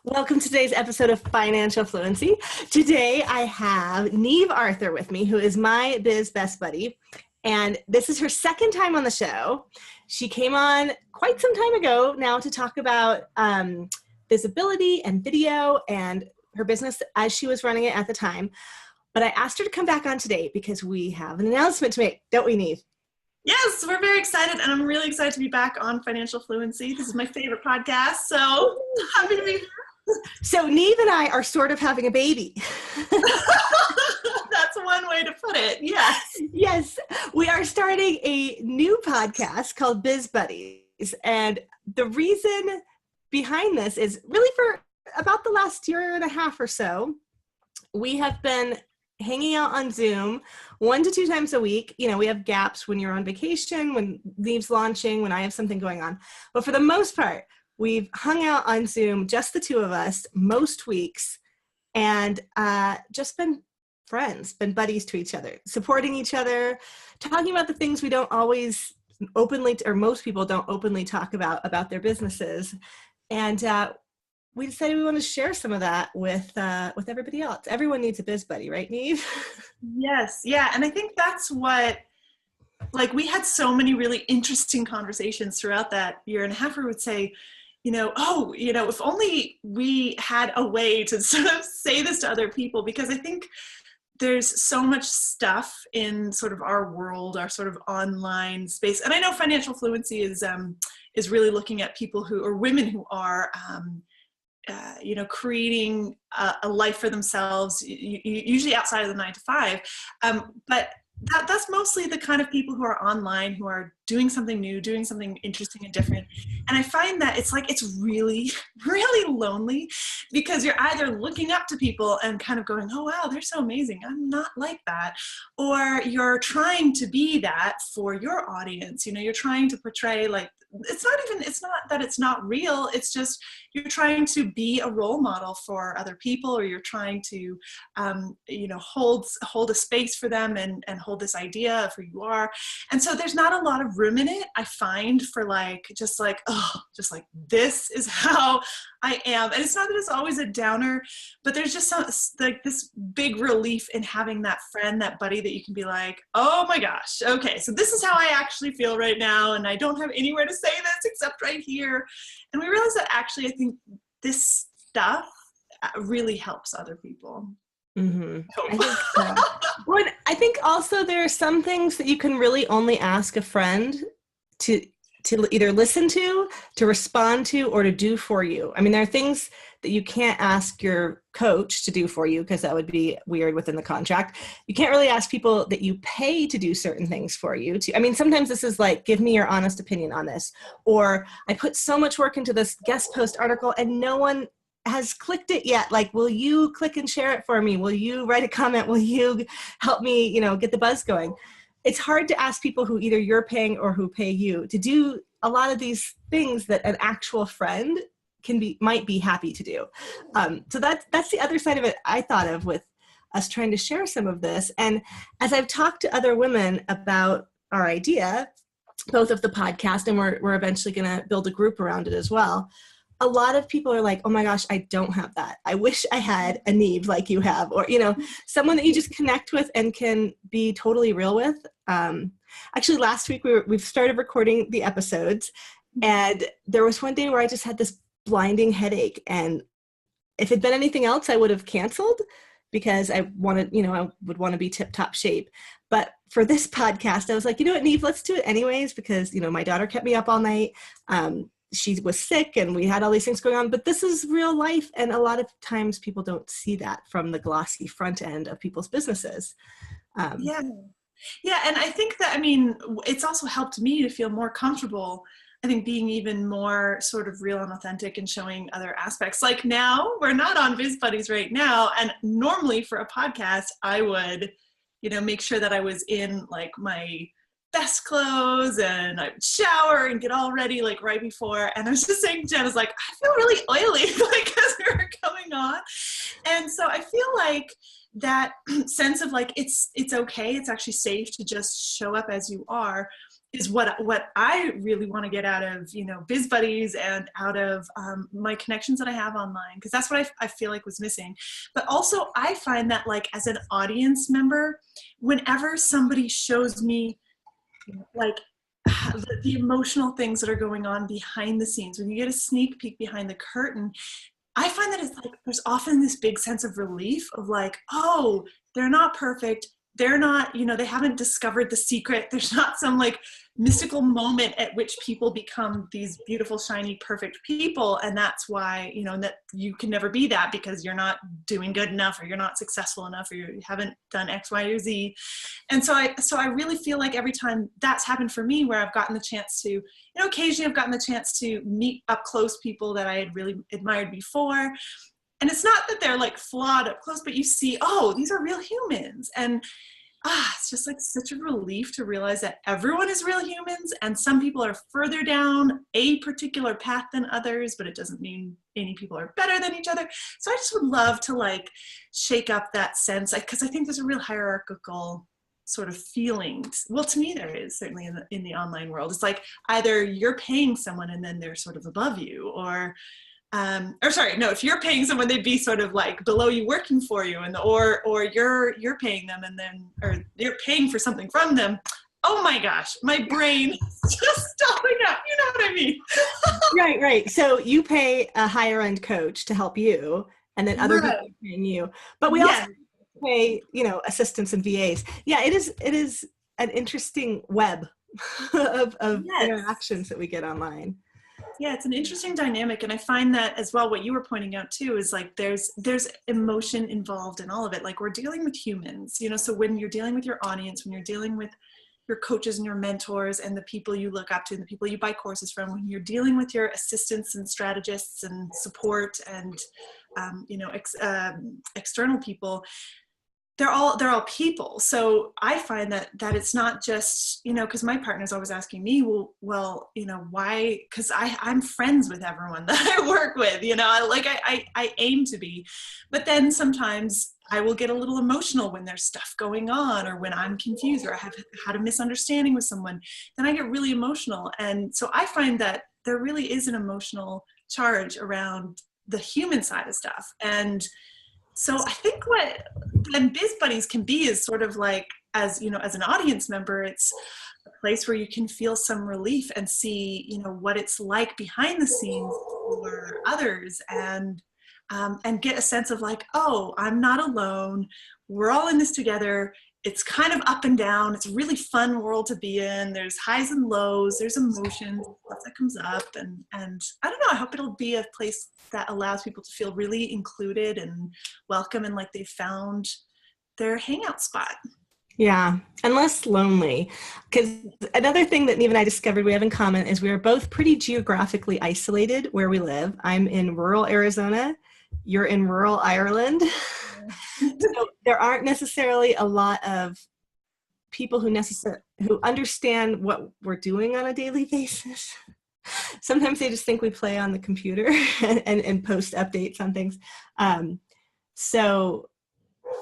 Welcome to today's episode of Financial Fluency. Today I have Niamh Arthur with me, who is my Biz Best Buddy. And this is her second time on the show. She came on quite some time ago now to talk about visibility and video and her business as she was running it at the time. But I asked her to come back on today because we have an announcement to make, don't we, Niamh? Yes, we're very excited, and I'm really excited to be back on Financial Fluency. This is my favorite podcast, so happy to be here. So Niamh and I are sort of having a baby. That's one way to put it, yes. Yes, we are starting a new podcast called Biz Buddies, and the reason behind this is really for about the last year and a half or so, we have been hanging out on Zoom 1 to 2 times a week. You know, we have gaps when you're on vacation, when Niamh's launching, when I have something going on. But for the most part, we've hung out on Zoom, just the two of us, most weeks, and just been friends, been buddies to each other, supporting each other, talking about the things we don't always openly, or most people don't openly talk about their businesses. And we decided we want to share some of that with everybody else. Everyone needs a biz buddy, right, Niamh? Yes, yeah, and I think that's what, like, we had so many really interesting conversations throughout that year and a half where we would say, if only we had a way to sort of say this to other people, because I think there's so much stuff in sort of our world, our sort of online space. And I know Financial Fluency is really looking at people who, or women who are, creating a life for themselves, usually outside of the 9 to 5. But that's mostly the kind of people who are online, who are doing something new, doing something interesting and different. And I find that it's really, really lonely, because you're either looking up to people and kind of going, oh, wow, they're so amazing, I'm not like that. Or you're trying to be that for your audience. You know, you're trying to portray, like, it's not that it's not real. It's just you're trying to be a role model for other people, or you're trying to, hold a space for them and hold this idea of who you are. And so there's not a lot of room in it, I find, for just like this is how I am. And it's not that it's always a downer, but there's just this big relief in having that friend, that buddy that you can be like, oh my gosh, okay, so this is how I actually feel right now, and I don't have anywhere to say this except right here. And we realized that actually I think this stuff really helps other people. Mm-hmm. I think so. Well, I think also there are some things that you can really only ask a friend to either listen to respond to, or to do for you. I mean, there are things that you can't ask your coach to do for you, because that would be weird within the contract. You can't really ask people that you pay to do certain things for you. I mean, sometimes this is like, give me your honest opinion on this. Or I put so much work into this guest post article and no one has clicked it yet. Like, will you click and share it for me? Will you write a comment? Will you help me, get the buzz going? It's hard to ask people who either you're paying or who pay you to do a lot of these things that an actual friend might be happy to do. So that's the other side of it I thought of with us trying to share some of this. And as I've talked to other women about our idea, both of the podcast, and we're eventually going to build a group around it as well, a lot of people are like, oh my gosh, I don't have that. I wish I had a Niamh like you have, or, someone that you just connect with and can be totally real with. Actually, last week we've started recording the episodes, and there was one day where I just had this blinding headache, and if it'd been anything else, I would have canceled, because I would want to be tip-top shape. But for this podcast, I was like, you know what, Niamh, let's do it anyways, because, my daughter kept me up all night. She was sick and we had all these things going on, but this is real life. And a lot of times people don't see that from the glossy front end of people's businesses. Yeah. And I think that, it's also helped me to feel more comfortable, I think, being even more sort of real and authentic and showing other aspects. Like, now we're not on Biz Buddies right now. And normally for a podcast, I would, make sure that I was in like my best clothes and I would shower and get all ready like right before. And I was just saying to Jen, I was like, I feel really oily like as we were coming on. And so I feel like that sense of like, it's okay, it's actually safe to just show up as you are, is what I really want to get out of, you know, Biz Buddies and out of my connections that I have online, because that's what I feel like was missing. But also I find that, like, as an audience member, whenever somebody shows me like the emotional things that are going on behind the scenes, when you get a sneak peek behind the curtain, I find that it's like there's often this big sense of relief of like, oh, they're not perfect. They're not, you know, they haven't discovered the secret. There's not some like mystical moment at which people become these beautiful, shiny, perfect people. And that's why, you know, that you can never be that because you're not doing good enough, or you're not successful enough, or you haven't done X, Y, or Z. And so I really feel like every time that's happened for me, where I've gotten the chance to, you know, occasionally I've gotten the chance to meet up close people that I had really admired before. And it's not that they're like flawed up close, but you see, oh, these are real humans. And it's just like such a relief to realize that everyone is real humans, and some people are further down a particular path than others, but it doesn't mean any people are better than each other. So I just would love to like shake up that sense, because I think there's a real hierarchical sort of feelings. Well, to me, there is certainly in the online world. It's like either you're paying someone and then they're sort of above you, or sorry, no, if you're paying someone, they'd be sort of like below you, working for you, and or you're paying them, and then, or you're paying for something from them. Oh my gosh, my brain is just stopping up. You know what I mean? Right. So you pay a higher end coach to help you, and then other people are paying you. But we also pay, you know, assistants and VAs. Yeah, it is an interesting web of interactions that we get online. Yeah, it's an interesting dynamic. And I find that as well, what you were pointing out too, is like there's emotion involved in all of it. Like, we're dealing with humans, you know, so when you're dealing with your audience, when you're dealing with your coaches and your mentors and the people you look up to and the people you buy courses from, when you're dealing with your assistants and strategists and support and, you know, external people, they're all people. So I find that it's not just, you know, because my partner's always asking me, well, you know, why? Because I'm friends with everyone that I work with, you know, I aim to be, but then sometimes I will get a little emotional when there's stuff going on, or when I'm confused, or I have had a misunderstanding with someone, then I get really emotional. And so I find that there really is an emotional charge around the human side of stuff. And so I think what then Biz Buddies can be is sort of like, as you know, as an audience member, it's a place where you can feel some relief and see, you know, what it's like behind the scenes for others, and get a sense of like, oh, I'm not alone. We're all in this together. It's kind of up and down. It's a really fun world to be in. There's highs and lows. There's emotions, stuff that comes up. And I don't know, I hope it'll be a place that allows people to feel really included and welcome, and like they found their hangout spot. Yeah, and less lonely. Because another thing that Niamh and I discovered we have in common is we are both pretty geographically isolated where we live. I'm in rural Arizona. You're in rural Ireland. So there aren't necessarily a lot of people who understand what we're doing on a daily basis. Sometimes they just think we play on the computer and post updates on things. So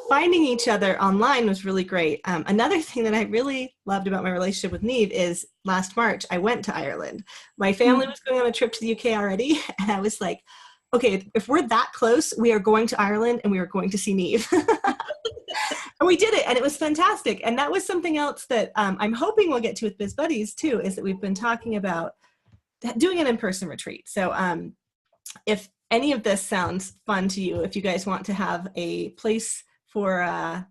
finding each other online was really great. Another thing that I really loved about my relationship with Niamh is last March, I went to Ireland. My family was going on a trip to the UK already, and I was like, okay, if we're that close, we are going to Ireland and we are going to see Niamh. And we did it, and it was fantastic. And that was something else that I'm hoping we'll get to with Biz Buddies too, is that we've been talking about doing an in-person retreat. So if any of this sounds fun to you, if you guys want to have a place for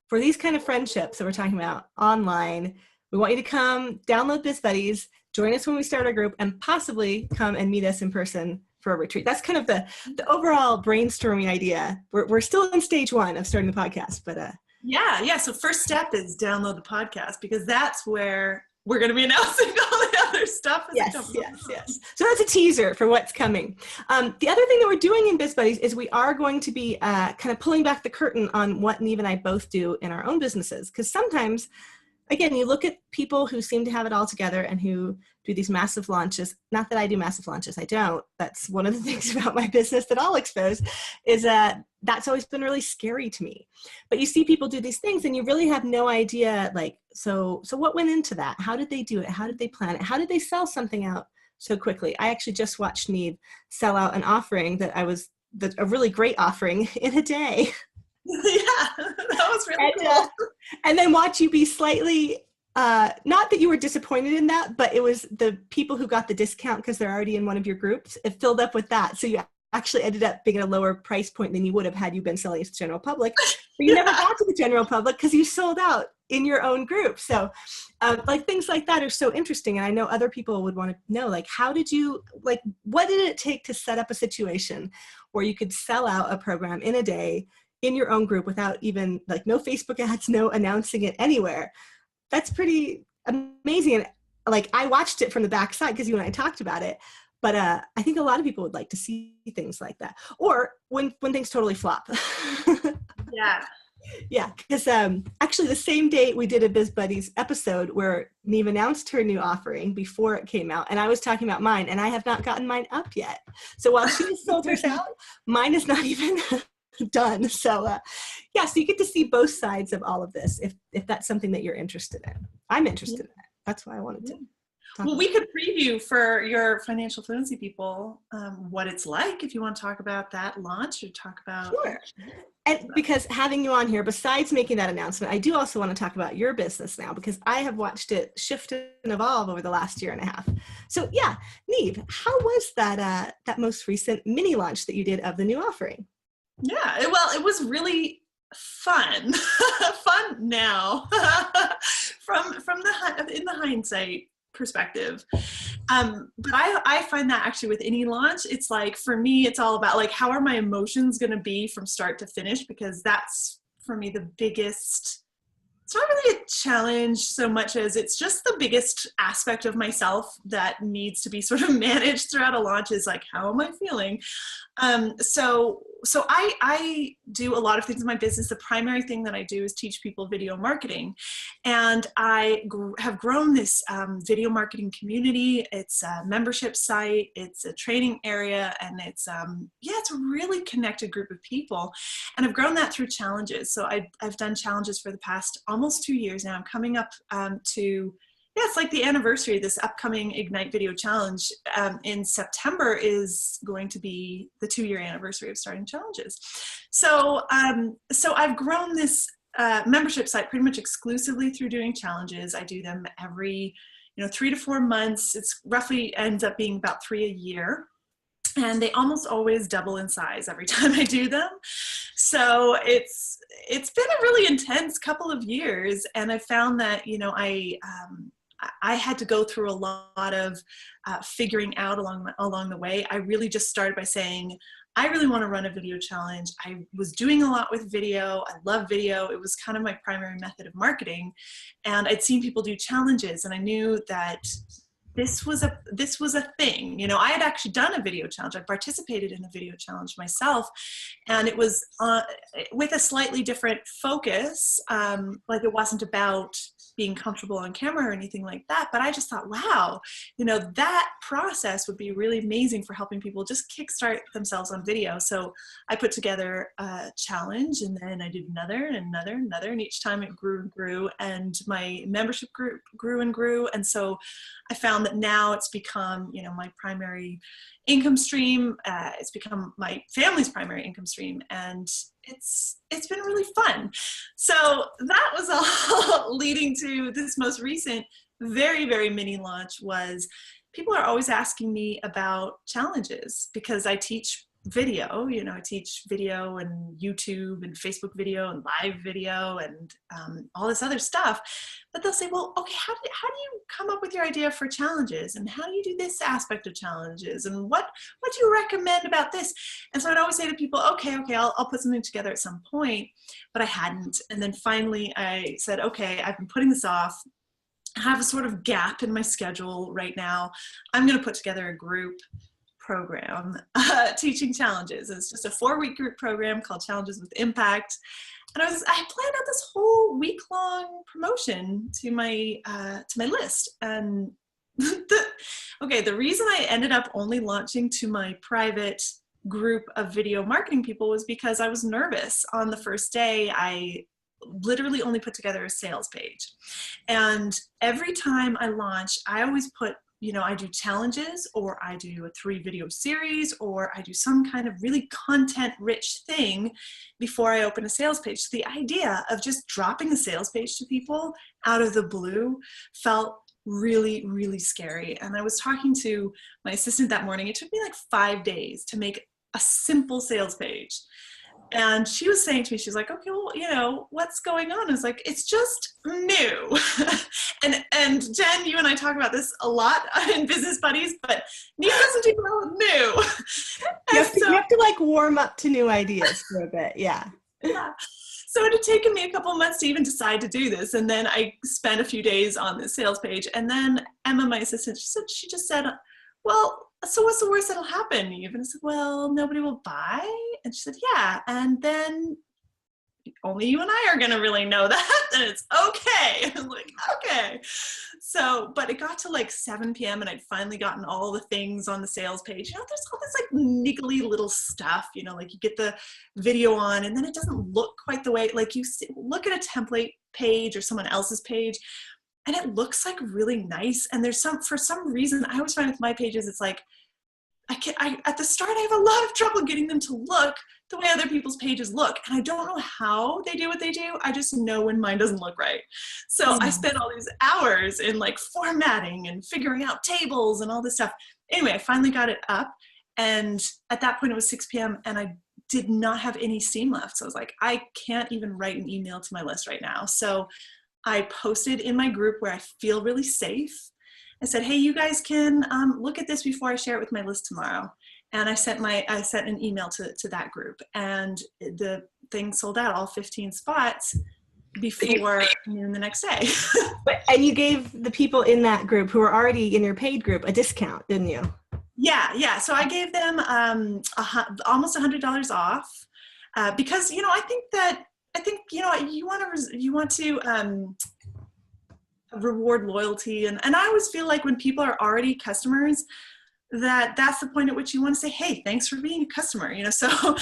these kind of friendships that we're talking about online, we want you to come download Biz Buddies, join us when we start our group, and possibly come and meet us in person for a retreat. That's kind of the overall brainstorming idea. We're still in stage 1 of starting the podcast, but yeah. So first step is download the podcast, because that's where we're going to be announcing all the other stuff. Yes. So that's a teaser for what's coming. The other thing that we're doing in Biz Buddies is we are going to be kind of pulling back the curtain on what Niamh and I both do in our own businesses, because sometimes again, you look at people who seem to have it all together and who do these massive launches. Not that I do massive launches, I don't. That's one of the things about my business that I'll expose, is that that's always been really scary to me. But you see people do these things and you really have no idea, like, so what went into that? How did they do it? How did they plan it? How did they sell something out so quickly? I actually just watched Niamh sell out an offering a really great offering in a day. Yeah, that was really cool. And then watch you be slightly, not that you were disappointed in that, but it was the people who got the discount because they're already in one of your groups. It filled up with that. So you actually ended up being at a lower price point than you would have had you been selling it to the general public. But you never got to the general public because you sold out in your own group. So like things like that are so interesting. And I know other people would want to know, like, what did it take to set up a situation where you could sell out a program in a day in your own group without even, like, no Facebook ads, no announcing it anywhere? That's pretty amazing. And like, I watched it from the backside because you and I talked about it, but I think a lot of people would like to see things like that, or when things totally flop. Yeah, because actually the same day we did a Biz Buddies episode where Niamh announced her new offering before it came out, and I was talking about mine, and I have not gotten mine up yet. So while she sold hers out, mine is not even done. So yeah, so you get to see both sides of all of this if that's something that you're interested in. I'm interested in it. That's why I wanted to. Well, we could preview for your financial fluency people what it's like if you want to talk about that launch or talk about. Sure. And because having you on here, besides making that announcement, I do also want to talk about your business now, because I have watched it shift and evolve over the last year and a half. So yeah, Niamh, how was that most recent mini launch that you did of the new offering? Yeah, it was really fun. Fun now from in the hindsight perspective. But I find that actually with any launch, it's like, for me, it's all about, like, how are my emotions going to be from start to finish? Because that's, for me, the biggest, it's not really a challenge so much as it's just the biggest aspect of myself that needs to be sort of managed throughout a launch, is like, how am I feeling? So I do a lot of things in my business. The primary thing that I do is teach people video marketing. And I have grown this video marketing community. It's a membership site, it's a training area, and it's a really connected group of people. And I've grown that through challenges. So I've done challenges for the past almost 2 years now. I'm coming up it's like the anniversary. This upcoming Ignite Video Challenge in September is going to be the 2-year anniversary of starting challenges. So I've grown this membership site pretty much exclusively through doing challenges. I do them every 3 to 4 months. It's roughly ends up being about 3 a year. And they almost always double in size every time I do them. So it's been a really intense couple of years. And I found that, I had to go through a lot of figuring out along the way. I really just started by saying, I really want to run a video challenge. I was doing a lot with video. I love video. It was kind of my primary method of marketing. And I'd seen people do challenges, and I knew that this was a thing. I had actually done a video challenge. I participated in a video challenge myself, and it was with a slightly different focus. Like, it wasn't about being comfortable on camera or anything like that, but I just thought, wow, that process would be really amazing for helping people just kickstart themselves on video. So I put together a challenge, and then I did another and another and another, and each time it grew and grew, and my membership group grew and grew. And so I found that now it's become, my primary income stream. It's become my family's primary income stream, and it's been really fun. So that was all leading to this most recent, very, very mini launch. Was people are always asking me about challenges, because I teach video, I teach video and YouTube and Facebook video and live video and all this other stuff. But they'll say, well, okay, how do you come up with your idea for challenges? And how do you do this aspect of challenges? And what do you recommend about this? And so I'd always say to people, okay, I'll put something together at some point, but I hadn't. And then finally I said, okay, I've been putting this off. I have a sort of gap in my schedule right now. I'm going to put together a group program teaching challenges. It's just a 4-week group program called Challenges with Impact. And I planned out this whole week-long promotion to my list. And the reason I ended up only launching to my private group of video marketing people was because I was nervous. On the first day, I literally only put together a sales page. And every time I launch, I always put, I do challenges, or I do a 3-video series, or I do some kind of really content-rich thing before I open a sales page. So the idea of just dropping a sales page to people out of the blue felt really, really scary. And I was talking to my assistant that morning. It took me like 5 days to make a simple sales page. And she was saying to me, she's like, okay, well, what's going on? I was like, it's just new. and Jen, you and I talk about this a lot in Business Buddies, but Niamh doesn't do well with new. You have to like warm up to new ideas for a bit. Yeah. Yeah. So it had taken me a couple of months to even decide to do this. And then I spent a few days on this sales page. And then Emma, my assistant, she just said, well, so what's the worst that'll happen, Niamh? And I said, well, nobody will buy. And she said, yeah. And then only you and I are going to really know that. And it's okay. I'm like, okay. So, but it got to like 7 p.m. and I'd finally gotten all the things on the sales page. There's all this like niggly little stuff, like you get the video on and then it doesn't look quite the way, like look at a template page or someone else's page and it looks like really nice. And for some reason, I always find with my pages, it's like, at the start, I have a lot of trouble getting them to look the way other people's pages look. And I don't know how they do what they do. I just know when mine doesn't look right. So I spent all these hours in like formatting and figuring out tables and all this stuff. Anyway, I finally got it up. And at that point it was 6 p.m. and I did not have any steam left. So I was like, I can't even write an email to my list right now. So I posted in my group where I feel really safe. I said, hey, you guys can look at this before I share it with my list tomorrow. And I sent an email to that group, and the thing sold out, all 15 spots, before noon the next day. And you gave the people in that group who were already in your paid group a discount, didn't you? Yeah. So I gave them almost $100 off because you want to reward loyalty, and I always feel like when people are already customers, that's the point at which you want to say, hey, thanks for being a customer, so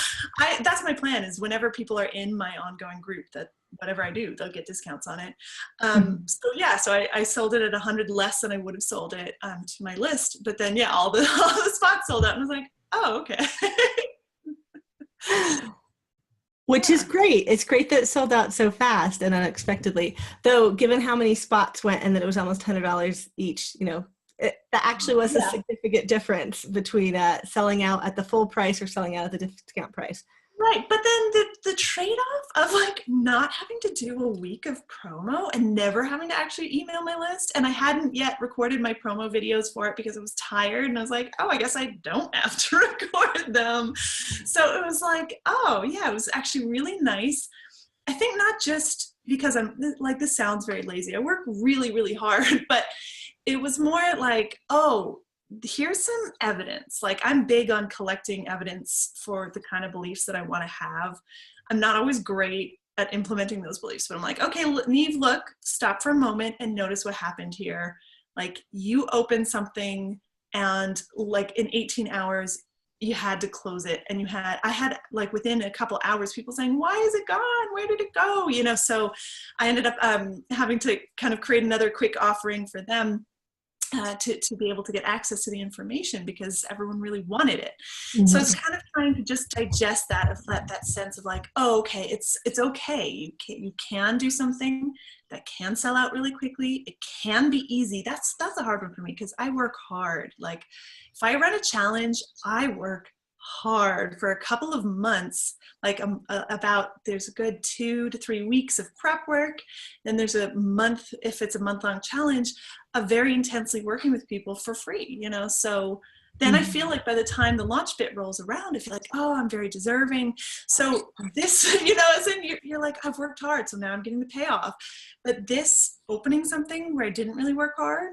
that's my plan, is whenever people are in my ongoing group, that whatever I do, they'll get discounts on it. So I sold it at 100 less than I would have sold it to my list, but then all the spots sold out, and I was like, oh, okay. Which is great. It's great that it sold out so fast and unexpectedly. Though, given how many spots went and that it was almost $100 each, that actually was a significant difference between selling out at the full price or selling out at the discount price. Right. But then the trade-off of like not having to do a week of promo and never having to actually email my list. And I hadn't yet recorded my promo videos for it because I was tired. And I was like, oh, I guess I don't have to record them. So it was like, oh yeah, it was actually really nice. I think not just because I'm like, this sounds very lazy. I work really, really hard, but it was more like, oh, here's some evidence. Like, I'm big on collecting evidence for the kind of beliefs that I want to have. I'm not always great at implementing those beliefs, but I'm like, okay, Niamh, look, stop for a moment and notice what happened here. Like, you opened something and like in 18 hours, you had to close it. And I had like within a couple hours, people saying, why is it gone? Where did it go? So I ended up having to kind of create another quick offering for them. To be able to get access to the information because everyone really wanted it. Mm-hmm. So it's kind of trying to just digest that sense of like, oh, okay, it's okay. You can do something that can sell out really quickly. It can be easy. That's a hard one for me because I work hard. Like, if I run a challenge, I work hard for a couple of months, like there's a good 2 to 3 weeks of prep work. Then there's a month, if it's a month-long challenge, of very intensely working with people for free, so then I feel like by the time the launch bit rolls around, I feel like, oh, I'm very deserving. So this, as in you're like, I've worked hard, so now I'm getting the payoff. But this opening something where I didn't really work hard,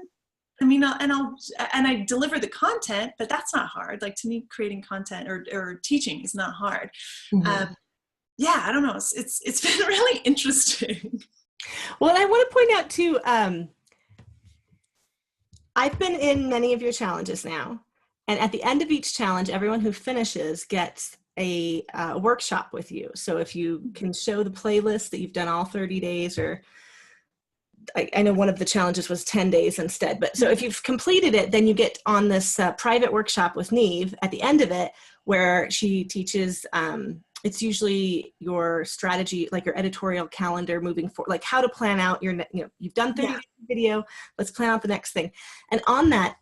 I mean, and I deliver the content, but that's not hard. Like, to me, creating content or teaching is not hard. Mm-hmm. yeah, I don't know. It's been really interesting. Well, and I want to point out too, I've been in many of your challenges now, and at the end of each challenge, everyone who finishes gets a workshop with you. So if you can show the playlist that you've done all 30 days, or I know one of the challenges was 10 days instead, but so if you've completed it, then you get on this private workshop with Niamh at the end of it, where she teaches, it's usually your strategy, like your editorial calendar moving forward, like how to plan out your, you've done 30 days video, let's plan out the next thing. And on that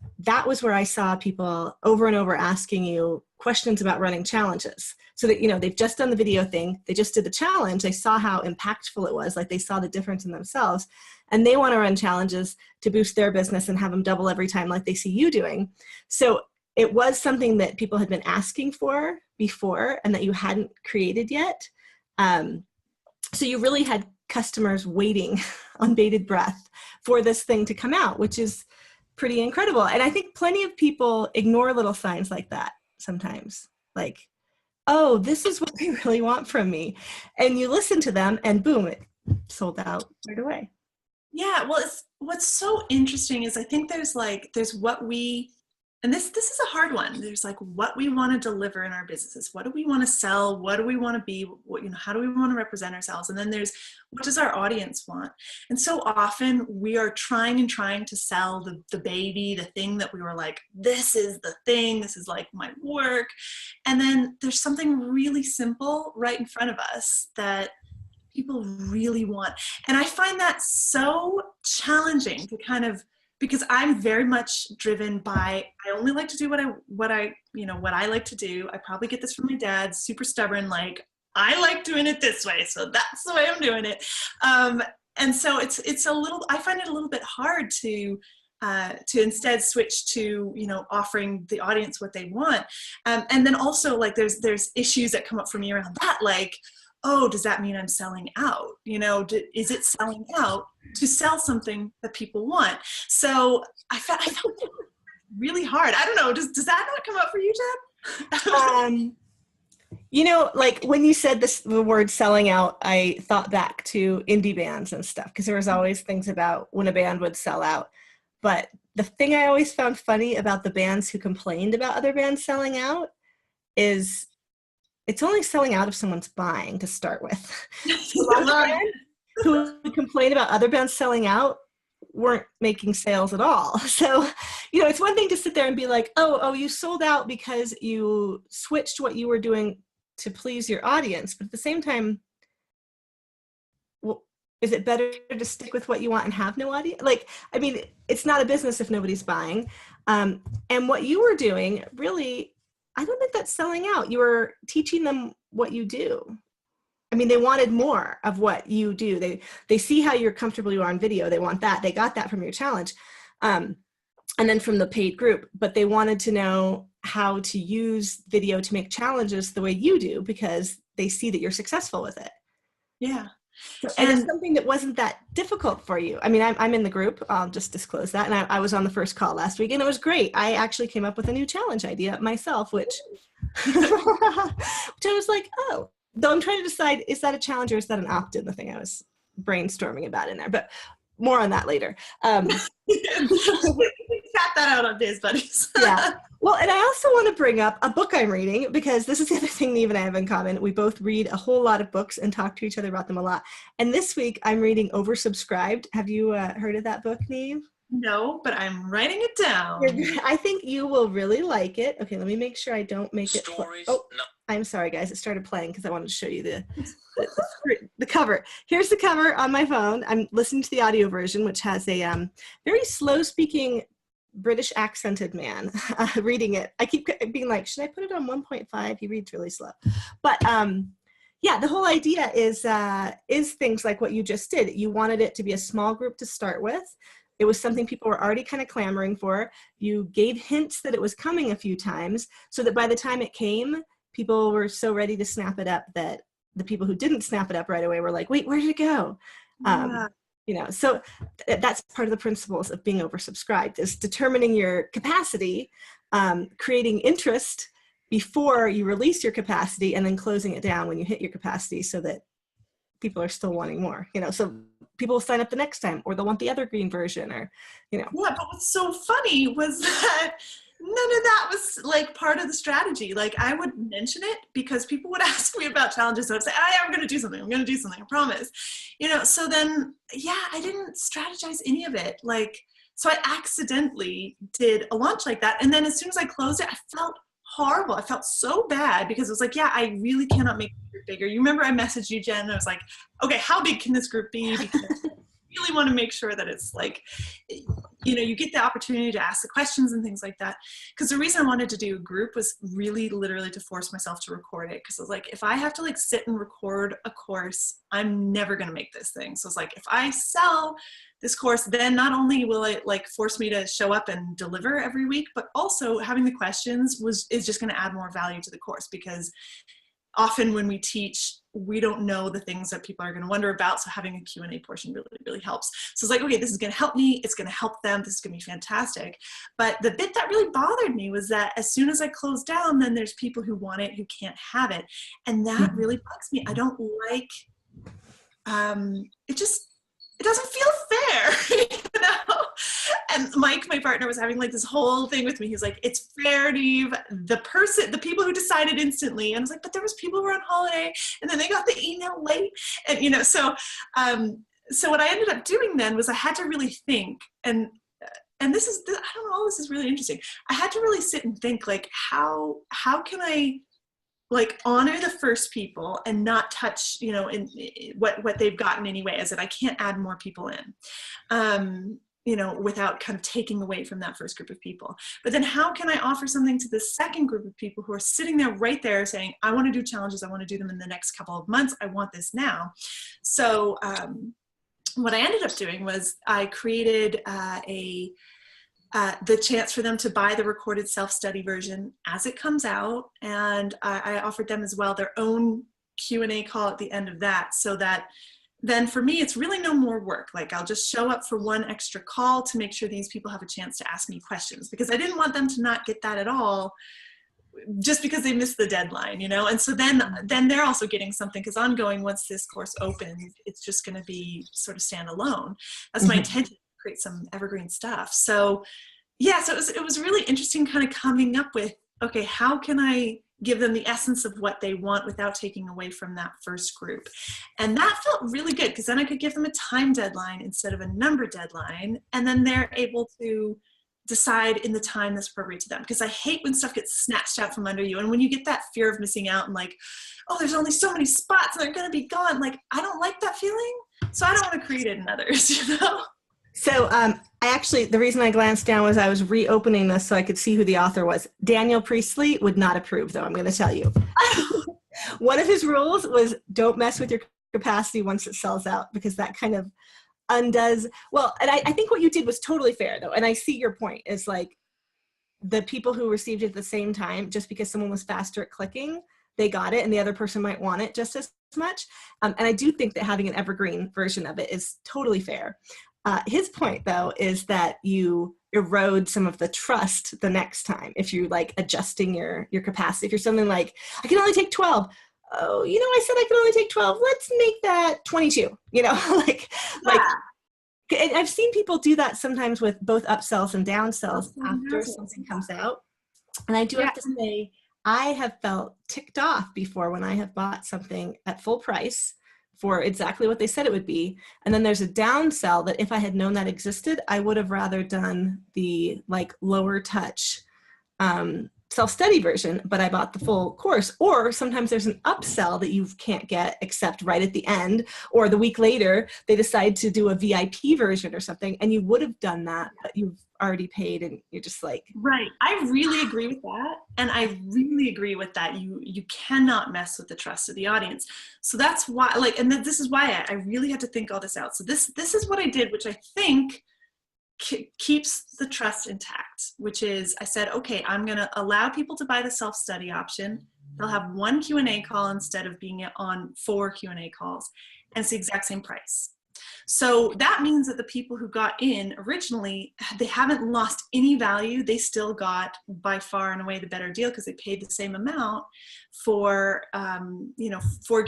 was where I saw people over and over asking you questions about running challenges. So that, they've just done the video thing, they just did the challenge, they saw how impactful it was, like they saw the difference in themselves, and they want to run challenges to boost their business and have them double every time like they see you doing. So it was something that people had been asking for before and that you hadn't created yet. So you really had customers waiting on bated breath for this thing to come out, which is pretty incredible. And I think plenty of people ignore little signs like that sometimes. Like, oh, this is what they really want from me. And you listen to them and boom, it sold out right away. Yeah, well, what's so interesting is I think there's what we, and this is a hard one. There's like what we want to deliver in our businesses. What do we want to sell? What do we want to be? How do we want to represent ourselves? And then there's what does our audience want? And so often we are trying to sell the baby, the thing that we were like, this is the thing, this is like my work. And then there's something really simple right in front of us that people really want. And I find that so challenging to kind of, because I'm very much driven by, I only like to do what I like to do. I probably get this from my dad, super stubborn, like, I like doing it this way, so that's the way I'm doing it. And so it's a little, I find it a little bit hard to instead switch to, offering the audience what they want. And then also like there's issues that come up for me around that, like, oh, does that mean I'm selling out? Is it selling out to sell something that people want? So I felt really hard. I don't know. Does that not come up for you, Jen? Like when you said the word selling out, I thought back to indie bands and stuff, because there was always things about when a band would sell out. But the thing I always found funny about the bands who complained about other bands selling out is it's only selling out if someone's buying to start with. Who complain about other bands selling out weren't making sales at all. So, it's one thing to sit there and be like, oh, you sold out because you switched what you were doing to please your audience. But at the same time, well, is it better to stick with what you want and have no audience? Like, I mean, it's not a business if nobody's buying. And what you were doing really, I don't think that's selling out. You were teaching them what you do. I mean, they wanted more of what you do. They see how you're comfortable you are on video. They want that. They got that from your challenge. And then from the paid group, but they wanted to know how to use video to make challenges the way you do, because they see that you're successful with it. Yeah. And it's something that wasn't that difficult for you. I mean, I'm in the group, I'll just disclose that. And I was on the first call last week and it was great. I actually came up with a new challenge idea myself, which I was like, oh, though I'm trying to decide, is that a challenge or is that an opt-in, the thing I was brainstorming about in there, but more on that later. Chat that out on Biz Buddies. Yeah. Well, and I also want to bring up a book I'm reading, because this is the other thing Niamh and I have in common. We both read a whole lot of books and talk to each other about them a lot. And this week I'm reading Oversubscribed. Have you heard of that book, Niamh? No, but I'm writing it down. I think you will really like it. Okay, let me make sure I don't make it. Oh, no. I'm sorry, guys. It started playing because I wanted to show you the cover. Here's the cover on my phone. I'm listening to the audio version, which has a very slow-speaking British accented man reading it. I keep being like, should I put it on 1.5? He reads really slow. But yeah, the whole idea is things like what you just did. You wanted it to be a small group to start with. It was something people were already kind of clamoring for. You gave hints that it was coming a few times so that by the time it came, people were so ready to snap it up that the people who didn't snap it up right away were like, wait, where did it go? Yeah. So that's part of the principles of being oversubscribed, is determining your capacity, creating interest, before you release your capacity and then closing it down when you hit your capacity so that people are still wanting more, so people will sign up the next time, or they'll want the evergreen version, or, Yeah, but what's so funny was that none of that was like part of the strategy. Like I would mention it because people would ask me about challenges. And I'd say, I'm going to do something. I'm going to do something. I promise. So then, I didn't strategize any of it. So I accidentally did a launch like that. And then as soon as I closed it, I felt horrible. I felt so bad because it was like, I really cannot make the group bigger. You remember I messaged you, Jen, and I was like, okay, how big can this group be? Because I really want to make sure that it's like, you get the opportunity to ask the questions and things like that. Because the reason I wanted to do a group was really literally to force myself to record it. Because I was like, if I have to sit and record a course, I'm never going to make this thing. So it's like, if I sell this course, then not only will it force me to show up and deliver every week, but also having the questions is just going to add more value to the course, because often when we teach, we don't know the things that people are going to wonder about. So having a Q&A portion really, really helps. So it's like, okay, this is going to help me. It's going to help them. This is going to be fantastic. But the bit that really bothered me was that as soon as I close down, then there's people who want it, who can't have it. And that really bugs me. I don't like, it doesn't feel fair, And Mike, my partner, was having this whole thing with me. He's like, it's fair, Niamh. The people who decided instantly. And I was like, but there was people who were on holiday and then they got the email late. And, so what I ended up doing then was I had to really think, and this is, I don't know, this is really interesting. I had to really sit and think how can I honor the first people and not touch, in what they've gotten anyway, as that I can't add more people in, without kind of taking away from that first group of people. But then how can I offer something to the second group of people who are sitting there right there saying, I want to do challenges. I want to do them in the next couple of months. I want this now. So what I ended up doing was I created the chance for them to buy the recorded self-study version as it comes out. And I offered them as well their own Q&A call at the end of that, so that then for me, it's really no more work. I'll just show up for one extra call to make sure these people have a chance to ask me questions, because I didn't want them to not get that at all just because they missed the deadline, And so then they're also getting something, because ongoing, once this course opens, it's just going to be sort of standalone. That's my intention. Create some evergreen stuff. So so it was really interesting kind of coming up with, okay, how can I give them the essence of what they want without taking away from that first group? And that felt really good, because then I could give them a time deadline instead of a number deadline, and then they're able to decide in the time that's appropriate to them. Because I hate when stuff gets snatched out from under you, and when you get that fear of missing out and there's only so many spots and they're going to be gone. I don't like that feeling, so I don't want to create it in others, So the reason I glanced down was I was reopening this so I could see who the author was. Daniel Priestley would not approve, though, I'm going to tell you. One of his rules was don't mess with your capacity once it sells out, because that kind of undoes. Well, and I think what you did was totally fair, though. And I see your point is the people who received it at the same time, just because someone was faster at clicking, they got it, and the other person might want it just as much. And I do think that having an evergreen version of it is totally fair. His point, though, is that you erode some of the trust the next time if you adjusting your capacity. If you're something like, I can only take 12. Oh, I said I could only take 12. Let's make that 22. And I've seen people do that sometimes with both upsells and downsells after something comes out. And I do have to say, I have felt ticked off before when I have bought something at full price for exactly what they said it would be. And then there's a downsell that if I had known that existed, I would have rather done the lower touch self-study version, but I bought the full course. Or sometimes there's an upsell that you can't get except right at the end, or the week later, they decide to do a VIP version or something, and you would have done that, but you've already paid and you're just Right. I really agree with that. And I really agree with that. You cannot mess with the trust of the audience. So that's why, and this is why I really had to think all this out. So this is what I did, which I think keeps the trust intact, which is I said, okay, I'm going to allow people to buy the self-study option. They'll have one Q&A call instead of being on 4 Q&A calls, and it's the exact same price. So that means that the people who got in originally, they haven't lost any value. They still got by far and away the better deal because they paid the same amount for, for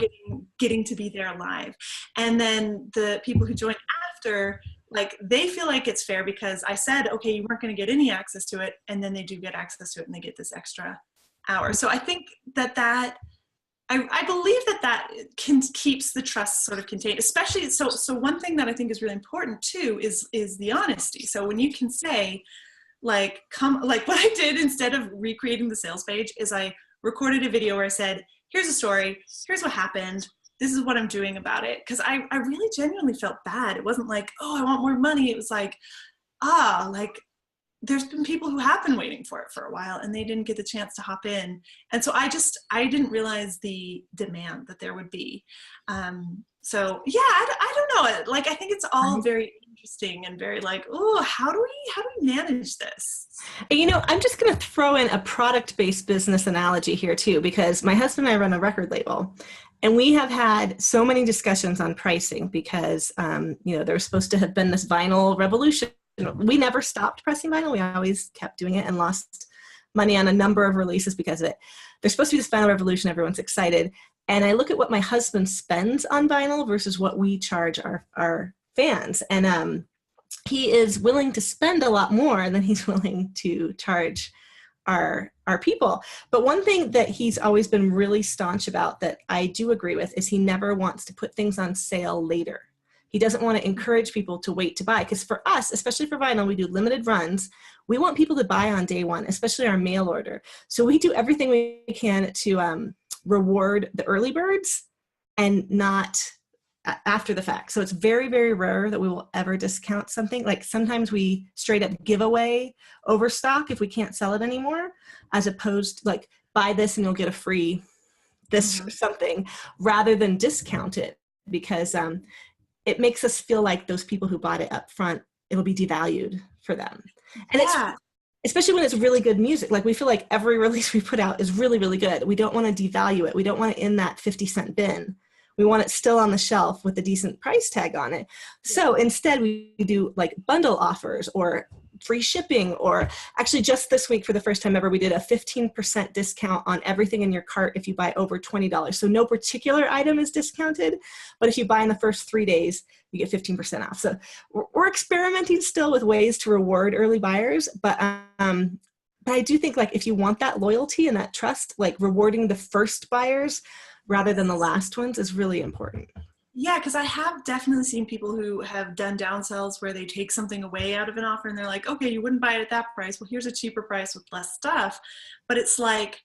getting to be there live. And then the people who joined after, like, they feel like it's fair because I said, okay, you weren't going to get any access to it. And then they do get access to it and they get this extra hour. So I think I believe that keeps the trust sort of contained, especially, so one thing that I think is really important too is the honesty. So when you can say, like what I did instead of recreating the sales page is I recorded a video where I said, here's a story, here's what happened, this is what I'm doing about it. Because I really genuinely felt bad. It wasn't like, oh, I want more money. It was like, there's been people who have been waiting for it for a while and they didn't get the chance to hop in. And so I didn't realize the demand that there would be. So yeah, I don't know. Like, I think it's all very interesting and very like, oh, how do we manage this? I'm just going to throw in a product-based business analogy here too, because my husband and I run a record label. And we have had so many discussions on pricing because, there was supposed to have been this vinyl revolution. We never stopped pressing vinyl. We always kept doing it and lost money on a number of releases because of it. There's supposed to be this vinyl revolution. Everyone's excited. And I look at what my husband spends on vinyl versus what we charge our fans. And he is willing to spend a lot more than he's willing to charge our people. But one thing that he's always been really staunch about that I do agree with is he never wants to put things on sale later. He doesn't want to encourage people to wait to buy, because for us, especially for vinyl, we do limited runs. We want people to buy on day one, especially our mail order. So we do everything we can to reward the early birds and not after the fact. So it's very, very rare that we will ever discount something. Like sometimes we straight up give away overstock if we can't sell it anymore, as opposed to like, buy this and you'll get a free this or something, rather than discount it, because it makes us feel like those people who bought it up front, it'll be devalued for them. And it's, especially when it's really good music. Like we feel like every release we put out is really, really good. We don't want to devalue it. We don't want it in that 50-cent bin. We want it still on the shelf with a decent price tag on it. So instead we do like bundle offers or free shipping, or actually just this week for the first time ever, we did a 15% discount on everything in your cart if you buy over $20. So no particular item is discounted, but if you buy in the first 3 days, you get 15% off. So we're experimenting still with ways to reward early buyers, but I do think like if you want that loyalty and that trust, like rewarding the first buyers rather than the last ones is really important. Yeah, because I have definitely seen people who have done downsells where they take something away out of an offer and they're like, okay, you wouldn't buy it at that price. Well, here's a cheaper price with less stuff. But it's like,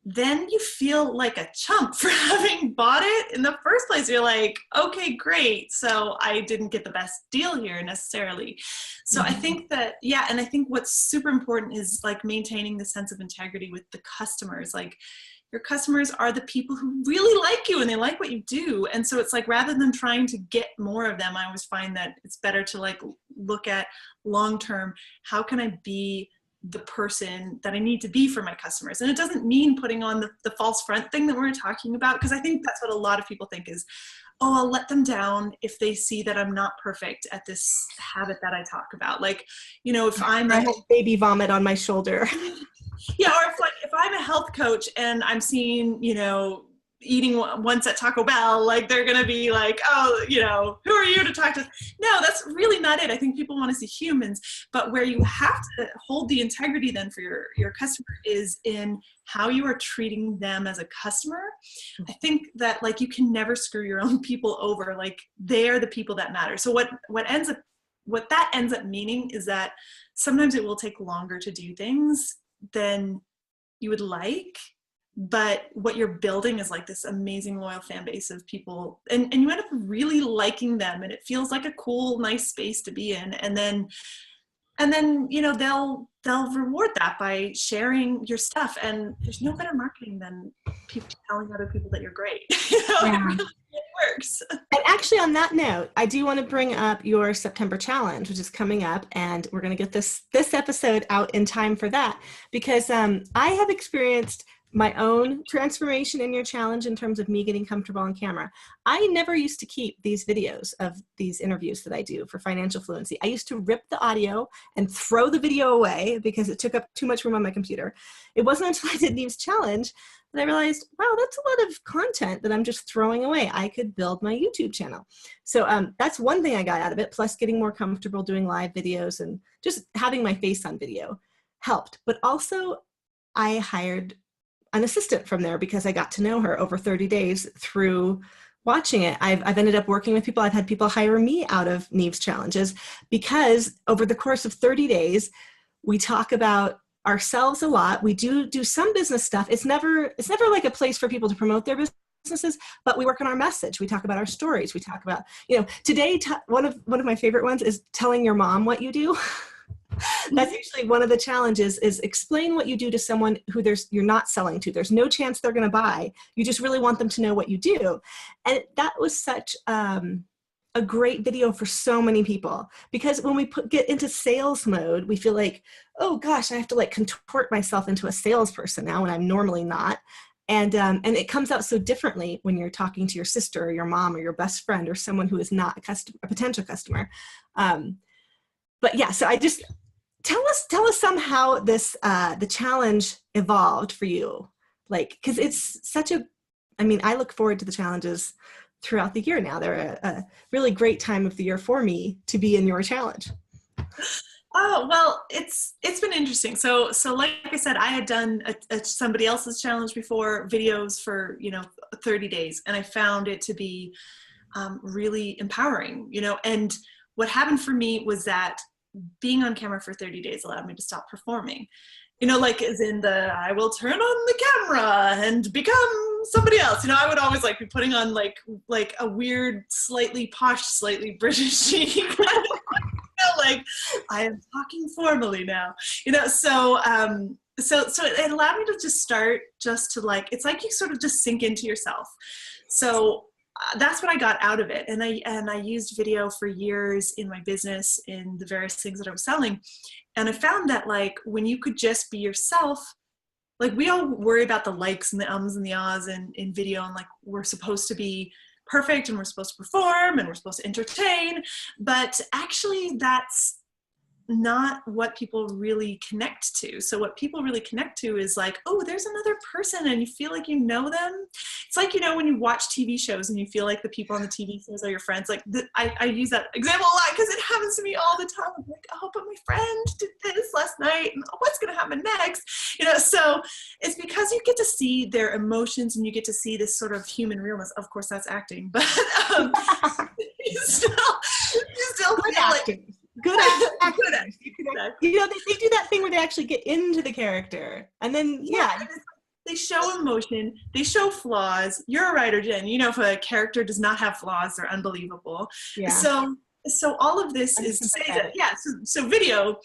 then you feel like a chump for having bought it in the first place. You're like, okay, great. So I didn't get the best deal here necessarily. So I think that, yeah, and I think what's super important is like maintaining the sense of integrity with the customers. Like, your customers are the people who really like you and they like what you do. And so it's like, rather than trying to get more of them, I always find that it's better to like look at long-term, how can I be the person that I need to be for my customers? And it doesn't mean putting on the false front thing that we're talking about, because I think that's what a lot of people think is, oh, I'll let them down if they see that I'm not perfect at this habit that I talk about. Like, if I have baby vomit on my shoulder. Yeah, or if I'm a health coach and I'm seeing, eating once at Taco Bell, like they're gonna be like, oh, who are you to talk to? No, that's really not it. I think people want to see humans, but where you have to hold the integrity then for your customer is in how you are treating them as a customer. I think that like you can never screw your own people over. Like they are the people that matter. So what that ends up meaning is that sometimes it will take longer to do things than you would like, but what you're building is like this amazing loyal fan base of people, and you end up really liking them, and it feels like a cool, nice space to be in. And then they'll reward that by sharing your stuff. And there's no better marketing than people telling other people that you're great. Yeah. It works. And actually on that note, I do want to bring up your September challenge, which is coming up, and we're going to get this episode out in time for that, because I have experienced my own transformation in your challenge in terms of me getting comfortable on camera. I never used to keep these videos of these interviews that I do for Financial Fluency. I used to rip the audio and throw the video away because it took up too much room on my computer. It wasn't until I did Niamh's challenge that I realized, wow, that's a lot of content that I'm just throwing away. I could build my YouTube channel. So that's one thing I got out of it, plus getting more comfortable doing live videos and just having my face on video helped. But also I hired an assistant from there because I got to know her over 30 days through watching it. I've ended up working with people. I've had people hire me out of Niamh's challenges because over the course of 30 days, we talk about ourselves a lot. We do some business stuff. It's never like a place for people to promote their businesses, but we work on our message. We talk about our stories. We talk about, today, one of my favorite ones is telling your mom what you do. That's usually one of the challenges is explain what you do to someone who you're not selling to. There's no chance they're going to buy. You just really want them to know what you do. And that was such a great video for so many people because when we get into sales mode, we feel like, oh gosh, I have to like contort myself into a salesperson now when I'm normally not. And it comes out so differently when you're talking to your sister or your mom or your best friend or someone who is not a potential customer. But yeah, so tell us somehow this the challenge evolved for you, like because it's such I look forward to the challenges throughout the year now. They're a really great time of the year for me to be in your challenge. Oh, well, it's been interesting. So like I said, I had done somebody else's challenge before, videos for 30 days, and I found it to be really empowering. And what happened for me was that being on camera for 30 days allowed me to stop performing, like as in I will turn on the camera and become somebody else. I would always like be putting on like a weird, slightly posh, slightly British like I am talking formally now, so it allowed me to just start just to it's like you sort of just sink into yourself. So that's what I got out of it. And I used video for years in my business in the various things that I was selling. And I found that when you could just be yourself, we all worry about the likes and the ums and the ahs in video, and we're supposed to be perfect and we're supposed to perform and we're supposed to entertain, but actually that's not what people really connect to. So what people really connect to is oh, there's another person and you feel like you know them. It's like, when you watch TV shows and you feel like the people on the TV shows are your friends. I use that example a lot because it happens to me all the time. I'm like, oh, but my friend did this last night and what's going to happen next? So it's because you get to see their emotions and you get to see this sort of human realness. Of course, that's acting, but you still good acting. Good acting. They do that thing where they actually get into the character, and then they show emotion, they show flaws. You're a writer, Jen. If a character does not have flaws, they're unbelievable. Yeah. So all of this is to say that, so video,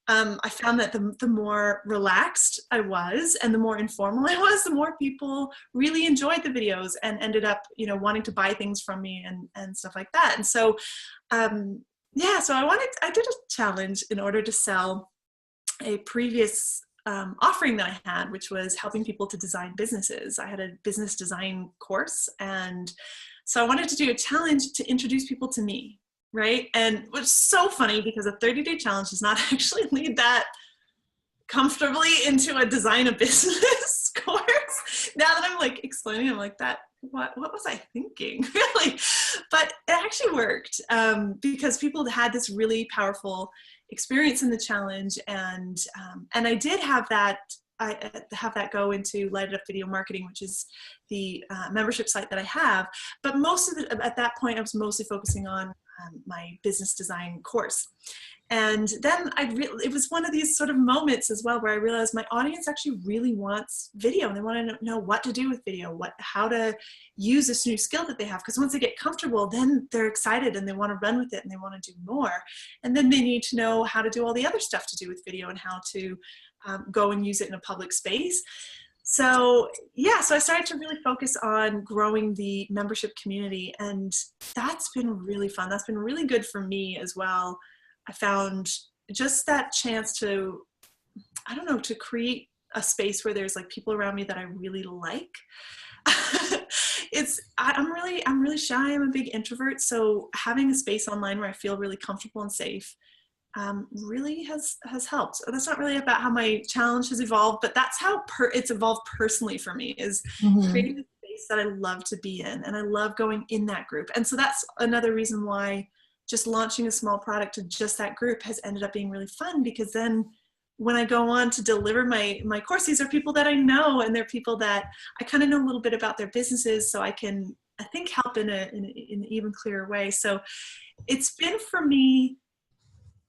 I found that the more relaxed I was and the more informal I was, the more people really enjoyed the videos and ended up, wanting to buy things from me and stuff like that. And so, so I did a challenge in order to sell a previous offering that I had, which was helping people to design businesses. I had a business design course. And so I wanted to do a challenge to introduce people to me. Right. And it was so funny because a 30-day challenge does not actually lead that comfortably into a design a business course. Now that I'm explaining, I'm like what was I thinking really? But it actually worked because people had this really powerful experience in the challenge. And I did have that. I have that go into Light It Up Video Marketing, which is the membership site that I have. But most of it, at that point, I was mostly focusing on my business design course. And then it was one of these sort of moments as well where I realized my audience actually really wants video and they want to know what to do with video, how to use this new skill that they have. Because once they get comfortable, then they're excited and they want to run with it and they want to do more. And then they need to know how to do all the other stuff to do with video and how to go and use it in a public space. So I started to really focus on growing the membership community, and that's been really fun. That's been really good for me as well. I found just that chance to create a space where there's like people around me that I really like. I'm really shy. I'm a big introvert. So having a space online where I feel really comfortable and safe really has helped. That's not really about how my challenge has evolved, but that's how it's evolved personally for me, is creating a space that I love to be in, and I love going in that group. And so that's another reason why just launching a small product to just that group has ended up being really fun, because then when I go on to deliver my course, these are people that I know, and they're people that I kind of know a little bit about their businesses, so I can, I think, help in an even clearer way. So it's been, for me,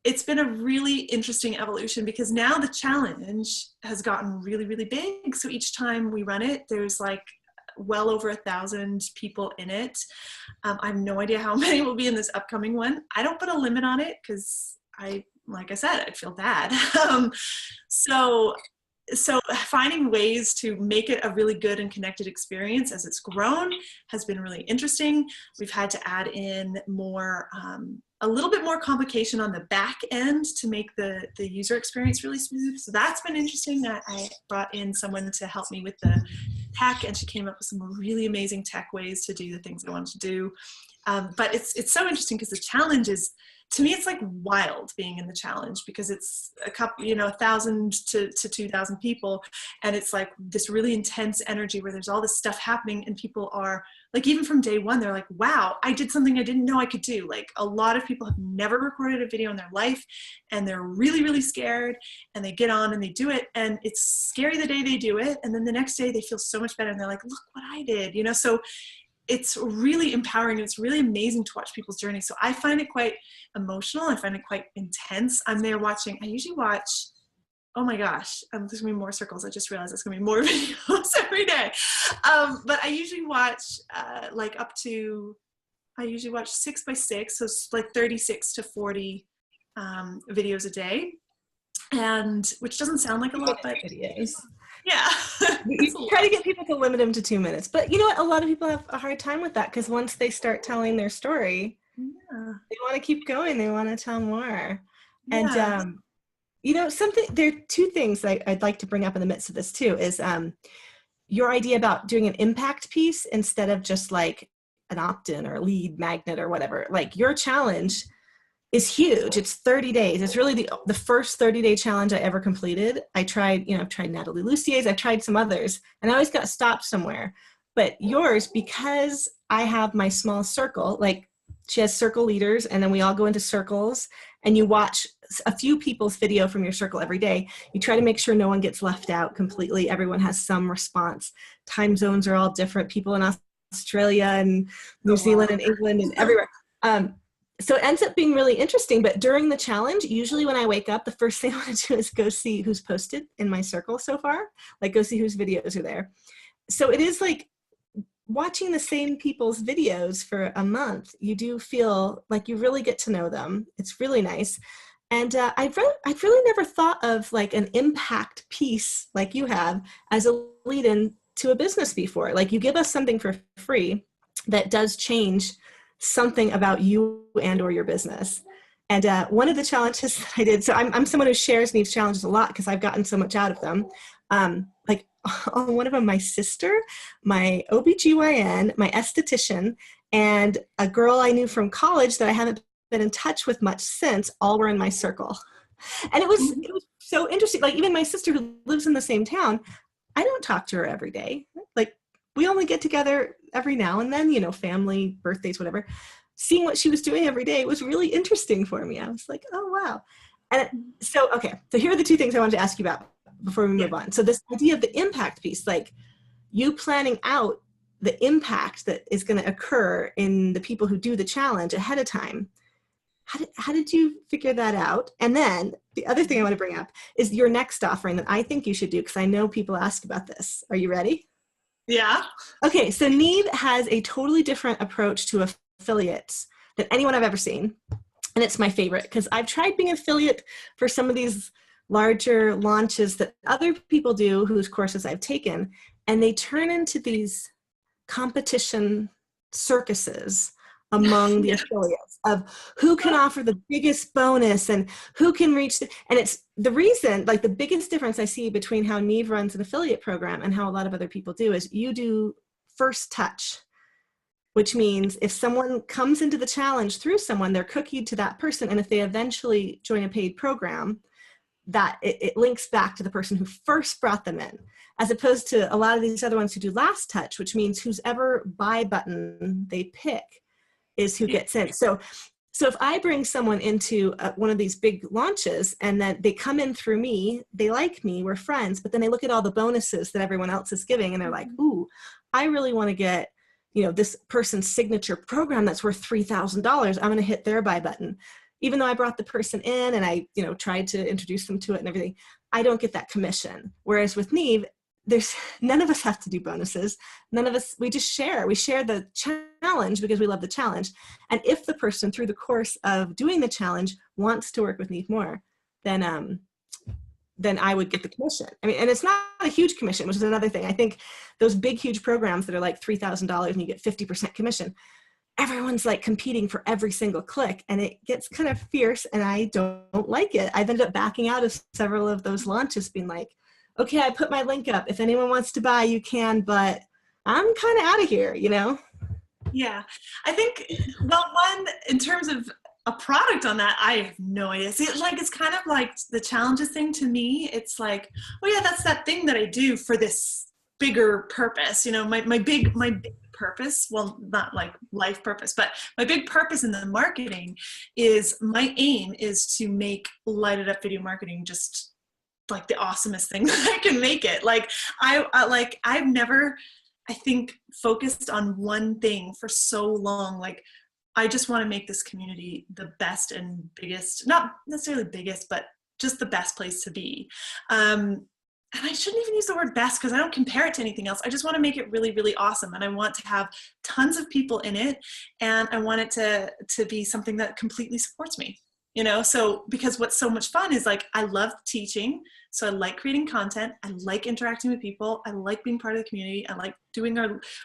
it's been a really interesting evolution, because now the challenge has gotten really, really big. So each time we run it, there's like well over 1,000 people in it. I have no idea how many will be in this upcoming one. I don't put a limit on it because like I said, I'd feel bad. So finding ways to make it a really good and connected experience as it's grown has been really interesting. We've had to add in more, a little bit more complication on the back end to make the user experience really smooth. So that's been interesting. I brought in someone to help me with the tech, and she came up with some really amazing tech ways to do the things I wanted to do. But it's so interesting because the challenge is, to me, it's like wild being in the challenge, because it's a couple, 1,000 to 2,000 people. And it's like this really intense energy where there's all this stuff happening, and people are like, even from day one, they're like, wow, I did something I didn't know I could do. Like, a lot of people have never recorded a video in their life, and they're really, really scared, and they get on and they do it. And it's scary the day they do it. And then the next day they feel so much better, and they're like, look what I did, so it's really empowering, and it's really amazing to watch people's journey. So I find it quite emotional. I find it quite intense. I'm there watching. I usually watch, oh my gosh, there's gonna be more circles. I just realized there's gonna be more videos every day. But I usually watch like I usually watch 6 by 6, so it's like 36 to 40 videos a day, and which doesn't sound like a lot, but videos. Yeah. You try to get people to limit them to 2 minutes. But you know what? A lot of people have a hard time with that, because once they start telling their story, they want to keep going. They want to tell more. Yeah. And, there are 2 things that I'd like to bring up in the midst of this too, is your idea about doing an impact piece instead of just like an opt-in or a lead magnet or whatever. Like, your challenge is huge. It's 30 days. It's really the first 30-day challenge I ever completed. I've tried Natalie Lucier's, I've tried some others, and I always got stopped somewhere. But yours, because I have my small circle, like she has circle leaders, and then we all go into circles, and you watch a few people's video from your circle every day. You try to make sure no one gets left out completely. Everyone has some response. Time zones are all different. People in Australia and New Zealand and England and everywhere. So it ends up being really interesting. But during the challenge, usually when I wake up, the first thing I want to do is go see who's posted in my circle so far, like go see whose videos are there. So it is like watching the same people's videos for a month. You do feel like you really get to know them. It's really nice. And I've really never thought of like an impact piece like you have as a lead-in to a business before. Like, you give us something for free that does change something about you and or your business. And one of the challenges that I did, so I'm someone who shares Niamh's challenges a lot because I've gotten so much out of them. Like on one of them, my sister, my OBGYN, my esthetician, and a girl I knew from college that I haven't been in touch with much since, all were in my circle. And it was so interesting. Like, even my sister, who lives in the same town, I don't talk to her every day. Like, we only get together every now and then, family, birthdays, whatever. Seeing what she was doing every day was really interesting for me. I was like, oh, wow. And so here are the 2 things I wanted to ask you about before we move on. So this idea of the impact piece, like you planning out the impact that is going to occur in the people who do the challenge ahead of time. How did you figure that out? And then the other thing I want to bring up is your next offering that I think you should do, because I know people ask about this. Are you ready? Yeah. Okay, so Niamh has a totally different approach to affiliates than anyone I've ever seen. And it's my favorite, because I've tried being an affiliate for some of these larger launches that other people do whose courses I've taken, and they turn into these competition circuses among the affiliates of who can offer the biggest bonus and who can reach and it's the reason, like the biggest difference I see between how Niamh runs an affiliate program and how a lot of other people do is you do first touch, which means if someone comes into the challenge through someone, they're cookied to that person. And if they eventually join a paid program, that it links back to the person who first brought them in, as opposed to a lot of these other ones who do last touch, which means whose ever buy button they pick is who gets in. So if I bring someone into one of these big launches and then they come in through me, they like me, we're friends, but then they look at all the bonuses that everyone else is giving and they're like, ooh, I really want to get, you know, this person's signature program that's worth $3,000. I'm going to hit their buy button. Even though I brought the person in and I, you know, tried to introduce them to it and everything, I don't get that commission. Whereas with Niamh, there's none of us have to do bonuses. None of us, we just share. We share the challenge because we love the challenge. And if the person through the course of doing the challenge wants to work with Niamh more, then I would get the commission. I mean, and it's not a huge commission, which is another thing. I think those big, huge programs that are like $3,000 and you get 50% commission, everyone's like competing for every single click and it gets kind of fierce and I don't like it. I've ended up backing out of several of those launches being like, okay, I put my link up. If anyone wants to buy, you can, but I'm kind of out of here, you know? Yeah, I think, well, one, in terms of a product on that, I have no idea. See, it's kind of like the challenges thing to me. It's like, oh yeah, that's that thing that I do for this bigger purpose. You know, my big purpose, well, not like life purpose, but my big purpose in the marketing is, my aim is to make lighted up video marketing just like the awesomest thing that I can make it. Like I've never, I think, focused on one thing for so long. Like I just want to make this community the best and biggest, not necessarily biggest, but just the best place to be. And I shouldn't even use the word best because I don't compare it to anything else. I just want to make it really, really awesome. And I want to have tons of people in it. And I want it to be something that completely supports me, you know? So, because what's so much fun is like, I love teaching. So I like creating content. I like interacting with people. I like being part of the community. I like doing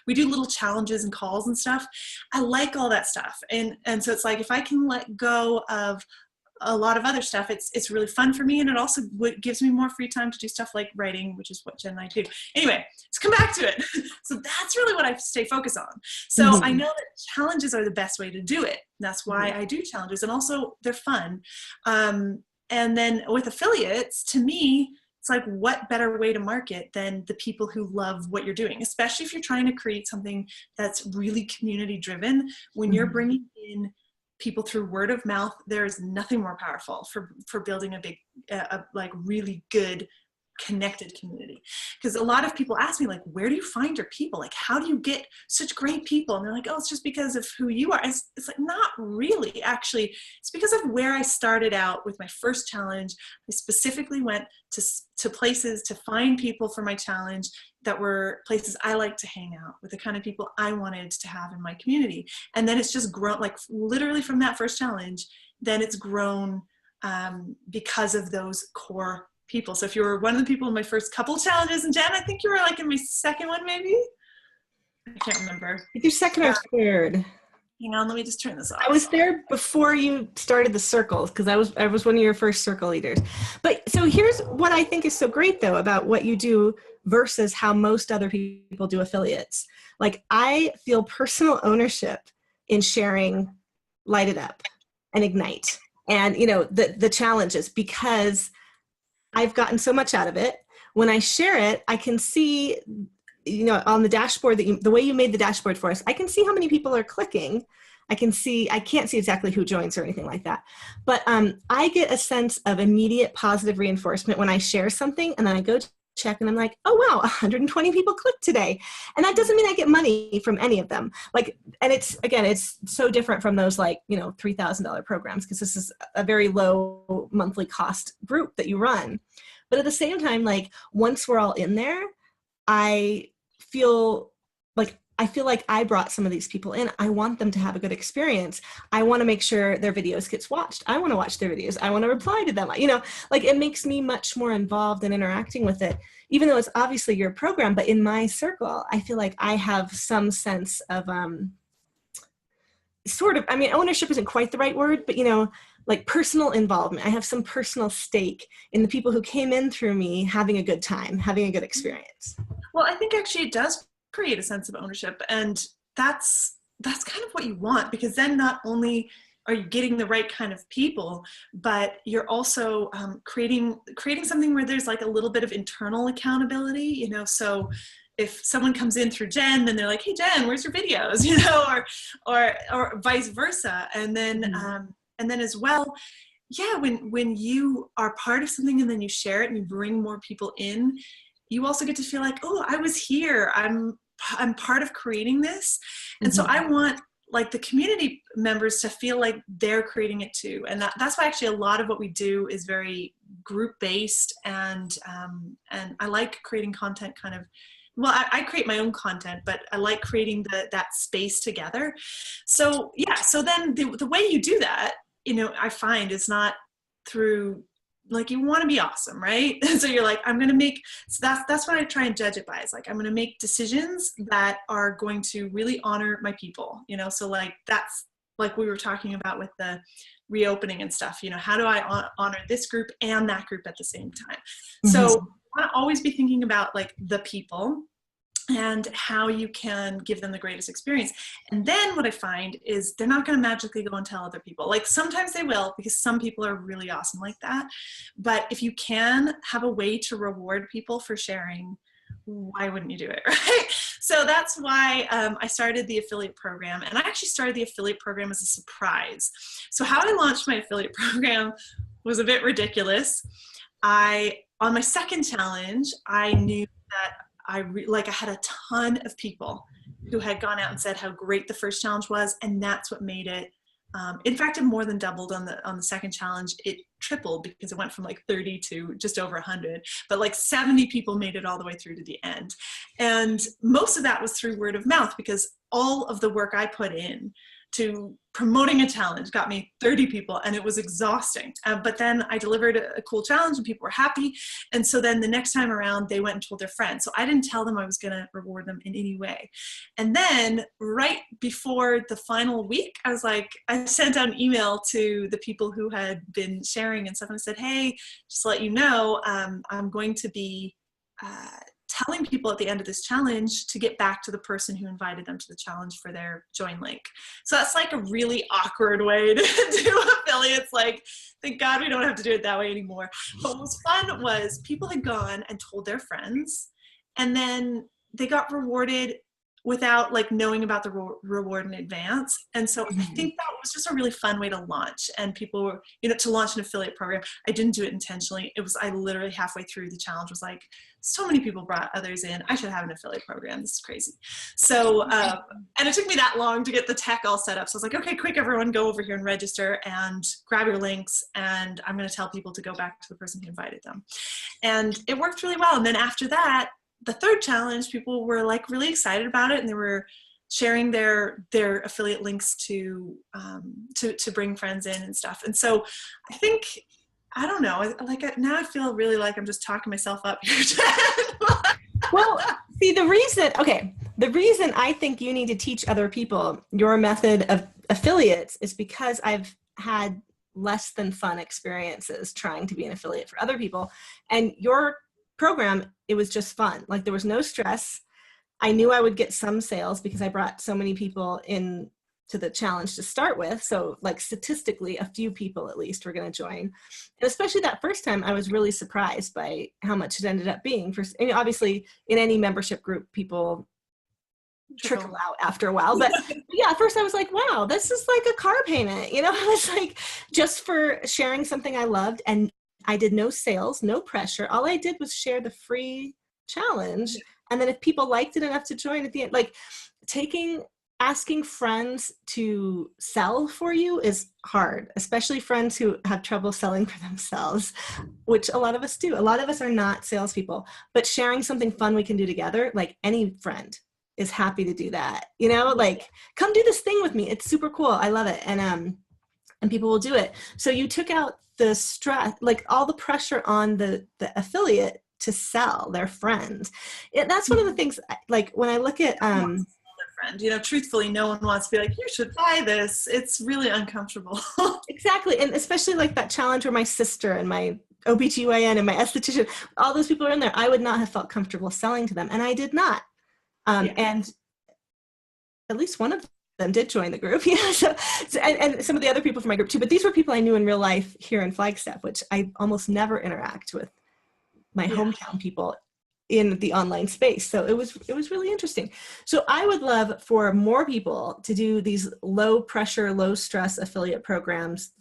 we do little challenges and calls and stuff. I like all that stuff. And so it's like, if I can let go of a lot of other stuff, it's really fun for me, and it also gives me more free time to do stuff like writing, which is what Jen and I do. Anyway, let's come back to it. So that's really what I stay focused on. So I know that challenges are the best way to do it. That's why I do challenges, and also they're fun. And then with affiliates, to me, it's like, what better way to market than the people who love what you're doing, especially if you're trying to create something that's really community driven. When you're bringing in people through word of mouth, there is nothing more powerful for building a big, like really good connected community. Because a lot of people ask me, like, where do you find your people? Like, how do you get such great people? And they're like, oh, it's just because of who you are. It's like, not really, actually. It's because of where I started out with my first challenge. I specifically went to places to find people for my challenge that were places I like to hang out with, the kind of people I wanted to have in my community. And then it's just grown, like literally from that first challenge, then it's grown because of those core people. So if you were one of the people in my first couple challenges, and Jen, I think you were like in my second one, maybe? I can't remember. Your second or third. Hang on, let me just turn this off. I was there before you started the circles, because I was one of your first circle leaders. But so here's what I think is so great though about what you do versus how most other people do affiliates. Like, I feel personal ownership in sharing Light It Up and Ignite and, you know, the challenges, because I've gotten so much out of it. When I share it, I can see, you know, on the dashboard the way you made the dashboard for us, I can see how many people are clicking. I can't see exactly who joins or anything like that. But I get a sense of immediate positive reinforcement when I share something, and then I go to check and I'm like, oh wow, 120 people clicked today. And that doesn't mean I get money from any of them. Like, and it's so different from those, like, you know, $3,000 programs, because this is a very low monthly cost group that you run. But at the same time, like, once we're all in there, I feel like I brought some of these people in. I want them to have a good experience. I want to make sure their videos gets watched. I want to watch their videos. I want to reply to them. You know, like, it makes me much more involved in interacting with it, even though it's obviously your program. But in my circle, I feel like I have some sense of sort of, I mean, ownership isn't quite the right word, but, you know, like personal involvement. I have some personal stake in the people who came in through me having a good time, having a good experience. Well, I think actually it does create a sense of ownership, and that's kind of what you want, because then not only are you getting the right kind of people, but you're also creating something where there's like a little bit of internal accountability, you know. So if someone comes in through Jen, then they're like, hey Jen, where's your videos, you know, or vice versa. And then as well, yeah, when you are part of something and then you share it and you bring more people in, you also get to feel like, oh, I was here, I'm part of creating this. And so I want like the community members to feel like they're creating it too. And that's why actually a lot of what we do is very group based, and I like creating content kind of, well, I create my own content, but I like creating that space together. So yeah, so then the way you do that, you know, I find is not through, like, you want to be awesome, right? So you're like, I'm going to make, so that's what I try and judge it by. It's like, I'm going to make decisions that are going to really honor my people, you know? So like, that's like we were talking about with the reopening and stuff, you know, how do I honor this group and that group at the same time? So I want to always be thinking about like the people and how you can give them the greatest experience. And then what I find is they're not going to magically go and tell other people. Like sometimes they will, because some people are really awesome like that. But if you can have a way to reward people for sharing, why wouldn't you do it, right? So that's why I started the affiliate program. And I actually started the affiliate program as a surprise. So how I launched my affiliate program was a bit ridiculous. On my second challenge, I knew that I had a ton of people who had gone out and said how great the first challenge was, and that's what made it. In fact, it more than doubled on the second challenge. It tripled because it went from like 30 to just over 100. But like 70 people made it all the way through to the end, and most of that was through word of mouth, because all of the work I put in to promoting a challenge got me 30 people, and it was exhausting. But then I delivered a cool challenge and people were happy. And so then the next time around, they went and told their friends. So I didn't tell them I was going to reward them in any way. And then right before the final week, I sent out an email to the people who had been sharing and stuff. And I said, hey, just to let you know, I'm going to be telling people at the end of this challenge to get back to the person who invited them to the challenge for their join link. So that's like a really awkward way to do affiliates. Like, thank God we don't have to do it that way anymore. But what was fun was people had gone and told their friends, and then they got rewarded without like knowing about the reward in advance. And so I think that was just a really fun way to launch. And people were, you know, to launch an affiliate program. I didn't do it intentionally. I literally halfway through the challenge was like, so many people brought others in. I should have an affiliate program. This is crazy. So, and it took me that long to get the tech all set up. So I was like, okay, quick, everyone go over here and register and grab your links. And I'm going to tell people to go back to the person who invited them. And it worked really well. And then after that, the third challenge, people were like really excited about it, and they were sharing their affiliate links to bring friends in and stuff. And so I think, I don't know, now I feel really like I'm just talking myself up here. Well, see, the reason I think you need to teach other people your method of affiliates is because I've had less than fun experiences trying to be an affiliate for other people. And your program, it was just fun. Like, there was no stress. I knew I would get some sales because I brought so many people in to the challenge to start with. So like statistically, a few people at least were going to join. And especially that first time, I was really surprised by how much it ended up being. And obviously in any membership group, people trickle out after a while. But yeah, at first I was like, wow, this is like a car payment. You know, I was like, just for sharing something I loved. And I did no sales, no pressure. All I did was share the free challenge. And then if people liked it enough to join at the end, like asking friends to sell for you is hard, especially friends who have trouble selling for themselves, which a lot of us do. A lot of us are not salespeople, but sharing something fun we can do together, like any friend is happy to do that. You know, like, come do this thing with me. It's super cool. I love it. And people will do it. So you took out the stress, like all the pressure on the affiliate to sell their friends. That's one of the things, like when I look at friend. You know, truthfully, no one wants to be like, you should buy this. It's really uncomfortable. Exactly. And especially like that challenge where my sister and my OBGYN and my esthetician, all those people are in there, I would not have felt comfortable selling to them. And I did not. And at least one of them did join the group, and some of the other people from my group too. But these were people I knew in real life here in Flagstaff, which I almost never interact with my hometown people in the online space. So it was really interesting. So I would love for more people to do these low pressure, low stress affiliate programs,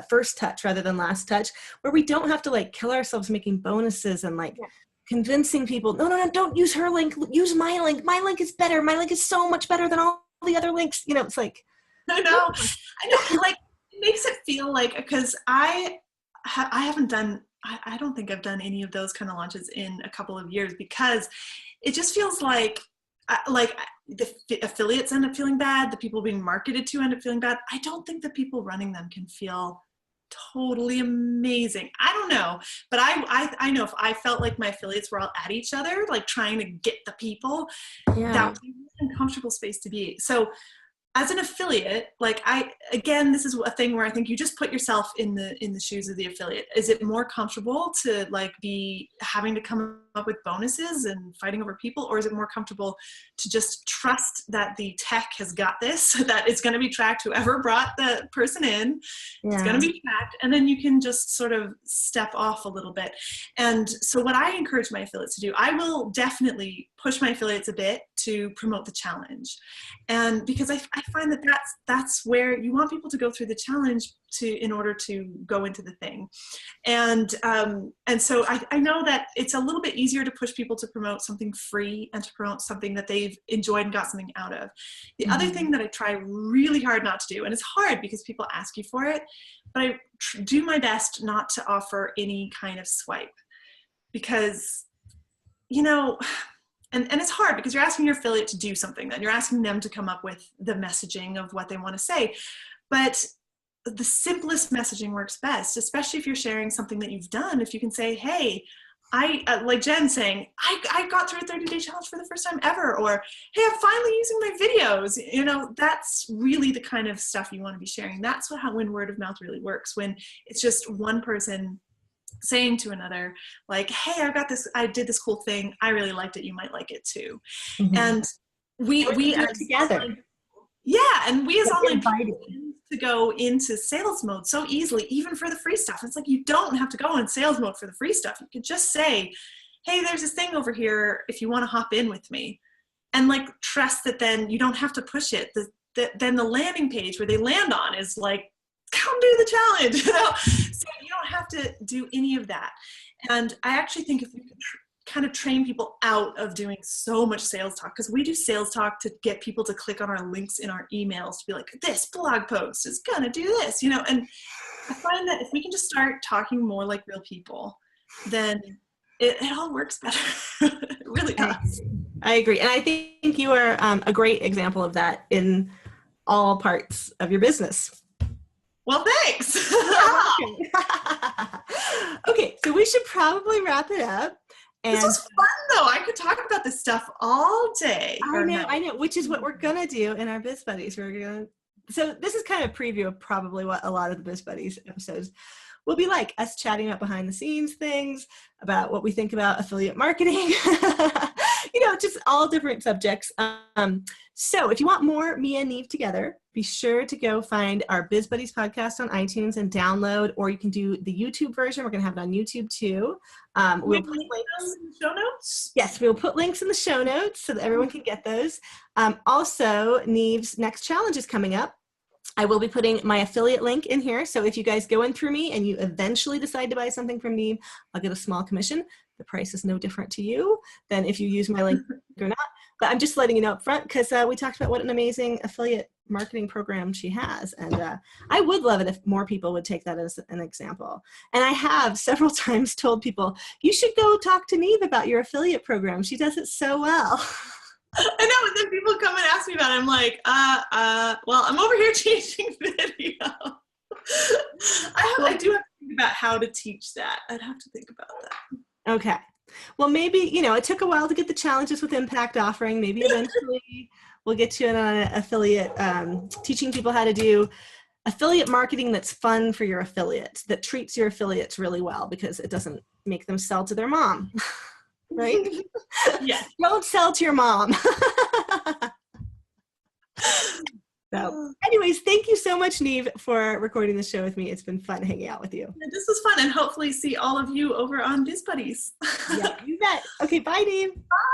first touch rather than last touch, where we don't have to like kill ourselves making bonuses and like convincing people, no, don't use her link, use my link. My link is better. My link is so much better than all the other links. You know, it's like, I know, like it makes it feel like, because I haven't done, I don't think I've done any of those kind of launches in a couple of years, because it just feels like the affiliates end up feeling bad. The people being marketed to end up feeling bad. I don't think the people running them can feel totally amazing. I don't know, but I know if I felt like my affiliates were all at each other, like trying to get the people, that would be an uncomfortable space to be. So as an affiliate, like this is a thing where I think you just put yourself in the shoes of the affiliate. Is it more comfortable to like be having to come up with bonuses and fighting over people, or is it more comfortable to just trust that the tech has got this, that it's going to be tracked, whoever brought the person in, it's going to be tracked, and then you can just sort of step off a little bit. And so what I encourage my affiliates to do, I will definitely push my affiliates a bit to promote the challenge. And because I find that that's where you want people to go through the challenge in order to go into the thing. And so I know that it's a little bit easier to push people to promote something free and to promote something that they've enjoyed and got something out of. The other thing that I try really hard not to do, and it's hard because people ask you for it, but I do my best not to offer any kind of swipe, because, you know, and it's hard because you're asking your affiliate to do something, then you're asking them to come up with the messaging of what they want to say. But the simplest messaging works best, especially if you're sharing something that you've done. If you can say, hey, like Jen saying, I got through a 30-day challenge for the first time ever, or, hey, I'm finally using my videos. You know, that's really the kind of stuff you want to be sharing. That's when word of mouth really works, when it's just one person saying to another, like, hey, I did this cool thing. I really liked it. You might like it too. And we as together. And we as online people to go into sales mode so easily, even for the free stuff. It's like, you don't have to go in sales mode for the free stuff. You could just say, hey, there's this thing over here if you want to hop in with me. And like, trust that then you don't have to push it. Then the landing page where they land on is like, come do the challenge, you know? So you don't have to do any of that. And I actually think if we could kind of train people out of doing so much sales talk, because we do sales talk to get people to click on our links in our emails to be like, this blog post is gonna do this, you know? And I find that if we can just start talking more like real people, then it all works better. It really does. I agree. And I think you are a great example of that in all parts of your business. Well, thanks. Okay, so we should probably wrap it up. And this was fun, though. I could talk about this stuff all day. I know, which is what we're going to do in our Biz Buddies. So this is kind of a preview of probably what a lot of the Biz Buddies episodes will be like, us chatting about behind the scenes things, about what we think about affiliate marketing, you know, just all different subjects. So if you want more me and Niamh together, be sure to go find our Biz Buddies podcast on iTunes and download, or you can do the YouTube version. We're going to have it on YouTube too. We'll put links in the show notes. Yes, we'll put links in the show notes so that everyone can get those. Also, Niamh's next challenge is coming up. I will be putting my affiliate link in here. So if you guys go in through me and you eventually decide to buy something from Niamh, I'll get a small commission. The price is no different to you than if you use my link or not. But I'm just letting you know up front, because we talked about what an amazing affiliate marketing program she has. And I would love it if more people would take that as an example. And I have several times told people, you should go talk to Niamh about your affiliate program. She does it so well. I know, and then people come and ask me about it. I'm like, well, I'm over here teaching video. I do have to think about how to teach that. I'd have to think about that. Okay. Well, maybe, it took a while to get the challenges with impact offering. Maybe eventually we'll get you in on an affiliate, teaching people how to do affiliate marketing that's fun for your affiliates, that treats your affiliates really well because it doesn't make them sell to their mom, right? Yeah. Don't sell to your mom. So anyways, thank you so much, Niamh, for recording the show with me. It's been fun hanging out with you. Yeah, this was fun, and hopefully see all of you over on Biz Buddies. Yeah, you bet. Okay, bye, Niamh. Bye.